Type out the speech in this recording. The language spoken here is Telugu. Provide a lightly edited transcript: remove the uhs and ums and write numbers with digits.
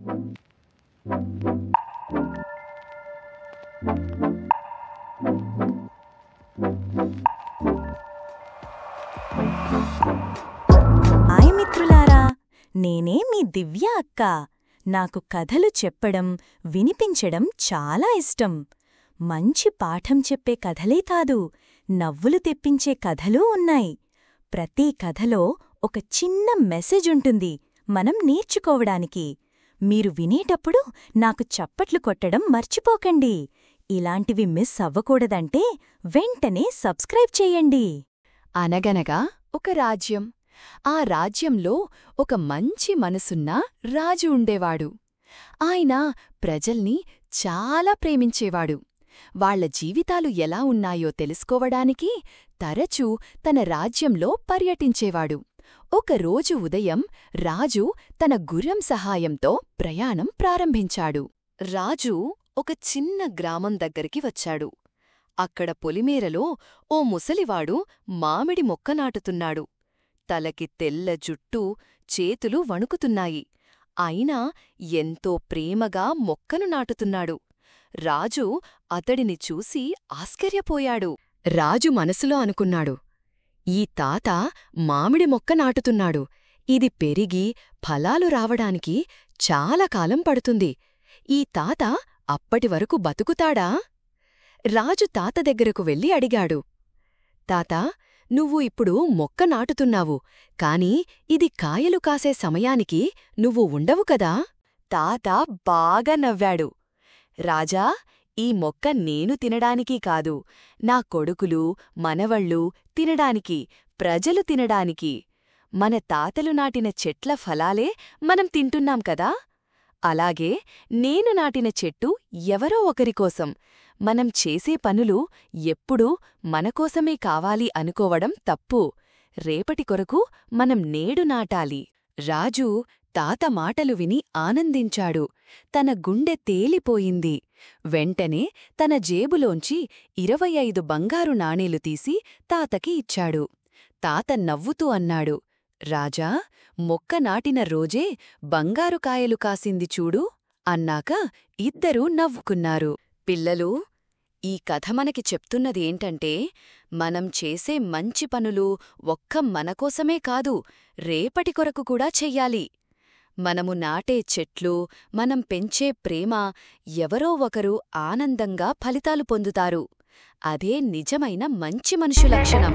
హాయ్ మిత్రులారా, నేనే మీ దివ్య అక్క. నాకు కథలు చెప్పడం, వినిపించడం చాలా ఇష్టం. మంచి పాఠం చెప్పే కథలే కాదు, నవ్వులు తెప్పించే కథలూ ఉన్నాయి. ప్రతి కథలో ఒక చిన్న మెసేజ్ ఉంటుంది మనం నేర్చుకోవడానికి. మీరు వినేటప్పుడు నాకు చప్పట్లు కొట్టడం మర్చిపోకండి. ఇలాంటివి మిస్ అవ్వకూడదంటే వెంటనే సబ్స్క్రైబ్ చేయండి. అనగనగా ఒక రాజ్యం. ఆ రాజ్యంలో ఒక మంచి మనసున్న రాజు ఉండేవాడు. ఆయన ప్రజల్ని చాలా ప్రేమించేవాడు. వాళ్ల జీవితాలు ఎలా ఉన్నాయో తెలుసుకోవడానికి తరచూ తన రాజ్యంలో పర్యటించేవాడు. ఒకరోజు ఉదయం రాజు తన గుర్రం సహాయంతో ప్రయాణం ప్రారంభించాడు. రాజు ఒక చిన్న గ్రామం దగ్గరికి వచ్చాడు. అక్కడ పొలిమేరలో ఓ ముసలివాడు మామిడి మొక్క నాటుతున్నాడు. తలకి తెల్ల జుట్టు, చేతులు వణుకుతున్నాయి. అయినా ఎంతో ప్రేమగా మొక్కను నాటుతున్నాడు. రాజు అతడిని చూసి ఆశ్చర్యపోయాడు. రాజు మనసులో అనుకున్నాడు, ఈ తాత మామిడి మొక్క నాటుతున్నాడు. ఇది పెరిగి ఫలాలు రావడానికి చాలా కాలం పడుతుంది. ఈ తాత అప్పటివరకు బతుకుతాడా? రాజు తాత దగ్గరకు వెళ్ళి అడిగాడు, తాతా, నువ్వు ఇప్పుడు మొక్క నాటుతున్నావు, కాని ఇది కాయలు కాసే సమయానికి నువ్వు ఉండవు కదా? తాత బాగా నవ్వాడు. రాజా, ఈ మొక్క నేను తినడానికీ కాదు, నా కొడుకులు, మనవళ్ళు తినడానికి, ప్రజలు తినడానికి. మన తాతలు నాటిన చెట్ల ఫలాలే మనం తింటున్నాం కదా? అలాగే నేను నాటిన చెట్టు ఎవరో ఒకరికోసం. మనం చేసే పనులు ఎప్పుడూ మనకోసమే కావాలి అనుకోవడం తప్పు. రేపటి కొరకు మనం నేడు నాటాలి. రాజు తాత మాటలు విని ఆనందించాడు. తన గుండె తేలిపోయింది. వెంటనే తన జేబులోంచి 25 బంగారు నాణేలు తీసి తాతకి ఇచ్చాడు. తాత నవ్వుతూ అన్నాడు, రాజా, మొక్క నాటిన రోజే బంగారు కాయలు కాసింది చూడు. అన్నాక ఇద్దరూ నవ్వుకున్నారు. పిల్లలూ, ఈ కథ మనకి చెప్తున్నదేంటంటే, మనం చేసే మంచి పనులు ఒక్క మనకోసమే కాదు, రేపటి కొరకు కూడా చెయ్యాలి. మనము నాటే చెట్లు, మనం పెంచే ప్రేమ ఎవరో ఒకరు ఆనందంగా ఫలితాలు పొందుతారు. అదే నిజమైన మంచి మనుషు లక్షణం.